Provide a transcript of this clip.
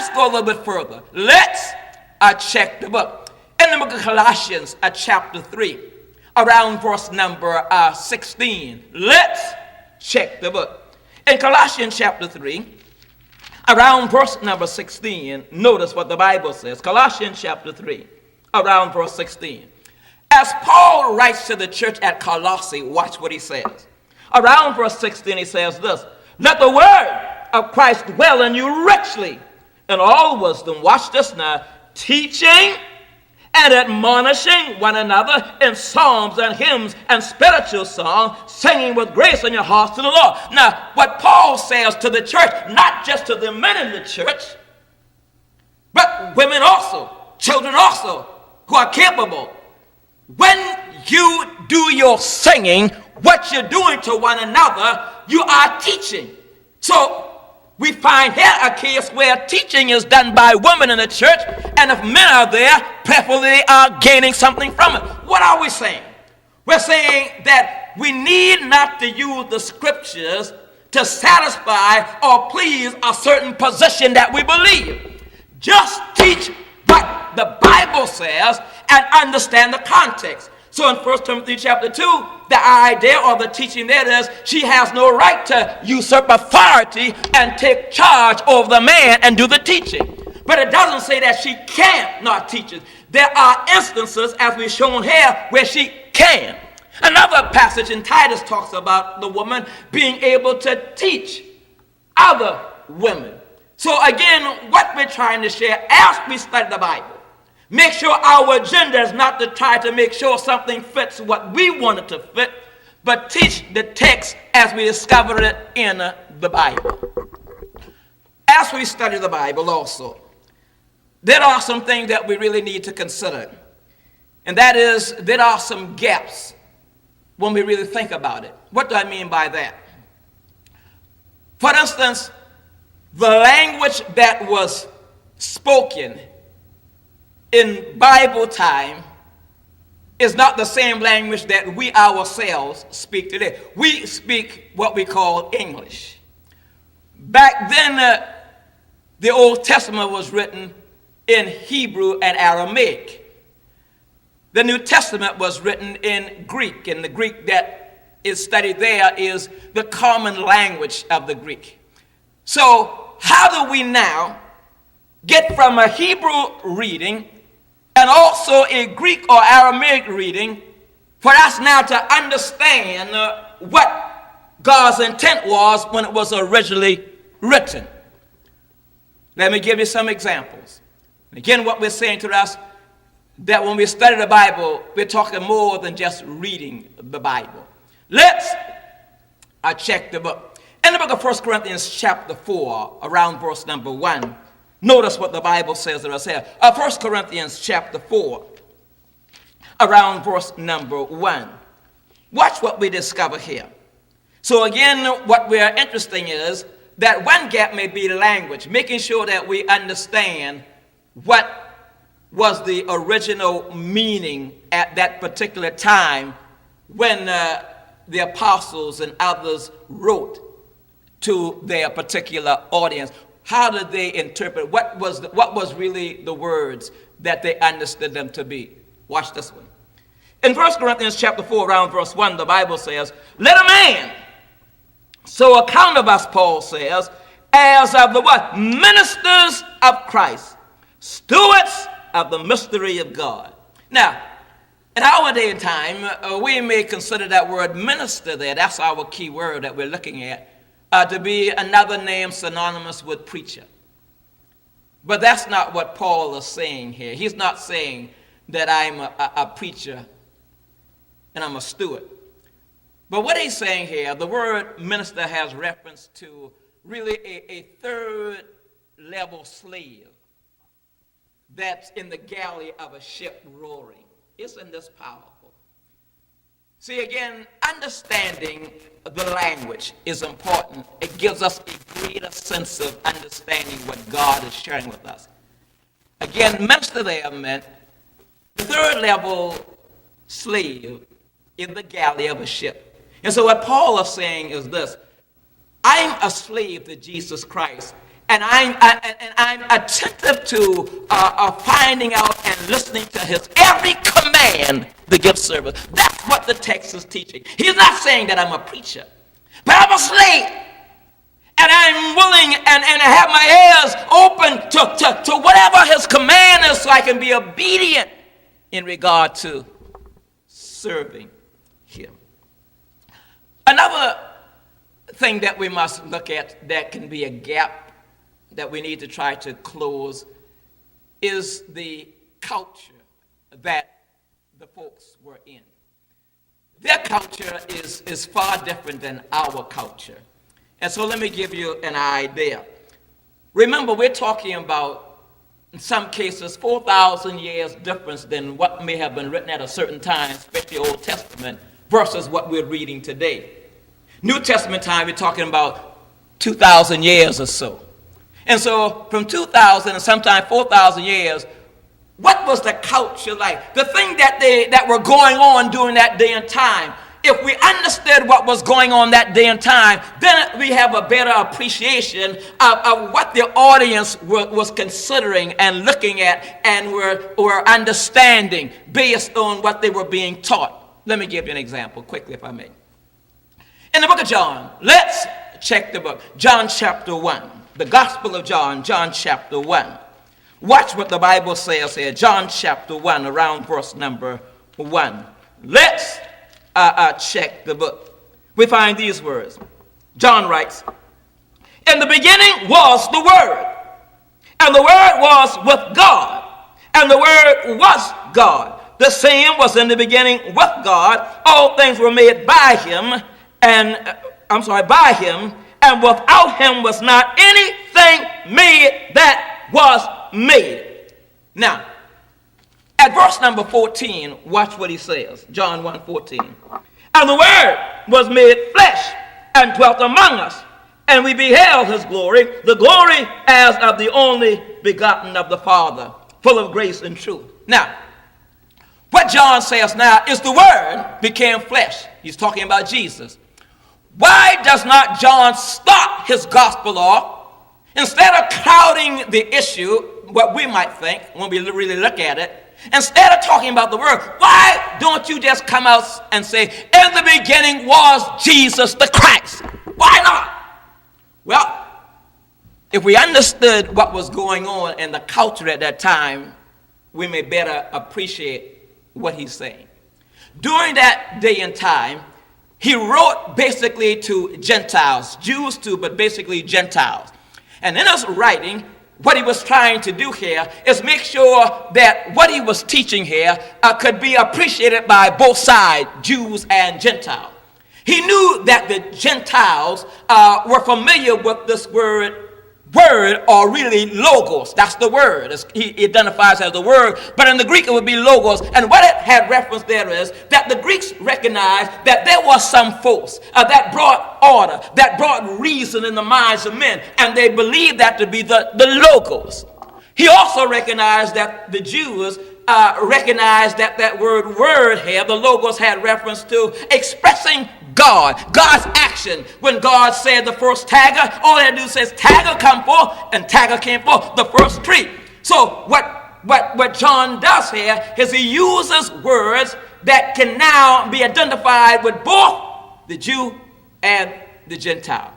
let's go a little bit further. Let's check the book. In the book of Colossians, chapter 3, around verse number 16. Let's check the book. In Colossians chapter 3, around verse number 16, notice what the Bible says. Colossians chapter 3, around verse 16. As Paul writes to the church at Colossae, watch what he says. Around verse 16, he says this: let the word of Christ dwell in you richly in all wisdom. Watch this now. Teaching and admonishing one another in psalms and hymns and spiritual songs, singing with grace in your hearts to the Lord. Now, what Paul says to the church, not just to the men in the church, but women also, children also, who are capable. When you do your singing, what you're doing to one another, you are teaching. So we find here a case where teaching is done by women in the church, and if men are there, preferably they are gaining something from it. What are we saying? We're saying that we need not to use the scriptures to satisfy or please a certain position that we believe. Just teach what the Bible says and understand the context. So in 1 Timothy chapter 2, the idea or the teaching there is she has no right to usurp authority and take charge over the man and do the teaching. But it doesn't say that she can't not teach it. There are instances, as we've shown here, where she can. Another passage in Titus talks about the woman being able to teach other women. So again, what we're trying to share as we study the Bible, make sure our agenda is not to try to make sure something fits what we want it to fit, but teach the text as we discover it in the Bible. As we study the Bible also, there are some things that we really need to consider. And that is, there are some gaps when we really think about it. What do I mean by that? For instance, the language that was spoken in Bible time is not the same language that we ourselves speak today. We speak what we call English. Back then, the Old Testament was written in Hebrew and Aramaic. The New Testament was written in Greek, and the Greek that is studied there is the common language of the Greek. So how do we now get from a Hebrew reading and also a Greek or Aramaic reading for us now to understand what God's intent was when it was originally written? Let me give you some examples. Again, what we're saying to us, that when we study the Bible, we're talking more than just reading the Bible. Let's check the book. In the book of 1 Corinthians chapter 4, around verse number 1, notice what the Bible says to us here. 1 Corinthians chapter 4, around verse number 1. Watch what we discover here. So again, what we are interested in is that one gap may be the language, making sure that we understand what was the original meaning at that particular time when the apostles and others wrote to their particular audience. How did they interpret? What was really the words that they understood them to be? Watch this one. In 1 Corinthians chapter 4, around verse 1, the Bible says, let a man so account of us, Paul says, as of the what? Ministers of Christ, stewards of the mystery of God. Now, in our day and time, we may consider that word minister there, that's our key word that we're looking at, to be another name synonymous with preacher. But that's not what Paul is saying here. He's not saying that I'm a preacher and I'm a steward. But what he's saying here, the word minister has reference to really a third level slave that's in the galley of a ship roaring. Isn't this powerful? See, again, understanding the language is important. It gives us a greater sense of understanding what God is sharing with us. Again, minister there meant the third level slave in the galley of a ship. And so what Paul is saying is this: I'm a slave to Jesus Christ, And I'm attentive to finding out and listening to his every command to give service. That's what the text is teaching. He's not saying that I'm a preacher, but I'm a slave. And I'm willing and have my ears open to whatever his command is so I can be obedient in regard to serving him. Another thing that we must look at that can be a gap that we need to try to close is the culture that the folks were in. Their culture is far different than our culture. And so let me give you an idea. Remember, we're talking about, in some cases, 4,000 years difference than what may have been written at a certain time, especially Old Testament, versus what we're reading today. New Testament time, we're talking about 2,000 years or so. And so from 2,000 and sometimes 4,000 years, what was the culture like? The thing that were going on during that day and time. If we understood what was going on that day and time, then we have a better appreciation of what the audience was considering and looking at and were understanding based on what they were being taught. Let me give you an example quickly, if I may. In the book of John, let's check the book. John chapter 1. The Gospel of John, John chapter 1. Watch what the Bible says here. John chapter 1, around verse number 1. Let's check the book. We find these words. John writes, "In the beginning was the Word, and the Word was with God, and the Word was God. The same was in the beginning with God. All things were made by him, by him, and without him was not anything made that was made." Now, at verse number 14, watch what he says. John 1:14. "And the Word was made flesh and dwelt among us, and we beheld his glory, the glory as of the only begotten of the Father, full of grace and truth." Now, what John says now is the Word became flesh. He's talking about Jesus. Why does not John start his gospel off, instead of clouding the issue, what we might think when we really look at it, instead of talking about the Word, why don't you just come out and say, "In the beginning was Jesus the Christ"? Why not? Well, if we understood what was going on in the culture at that time, we may better appreciate what he's saying. During that day and time, he wrote basically to Gentiles, Jews too, but basically Gentiles. And in his writing, what he was trying to do here is make sure that what he was teaching here could be appreciated by both sides, Jews and Gentiles. He knew that the Gentiles were familiar with this word, or really logos. That's the word. He identifies as the word, but in the Greek it would be logos. And what it had reference there is that the Greeks recognized that there was some force that brought order, that brought reason in the minds of men, and they believed that to be the logos. He also recognized that the Jews recognized that word here, the logos, had reference to expressing God's action. When God said the first tagger, all they had to do says tagger come forth, and tagger came forth, the first tree. So what John does here is he uses words that can now be identified with both the Jew and the Gentile.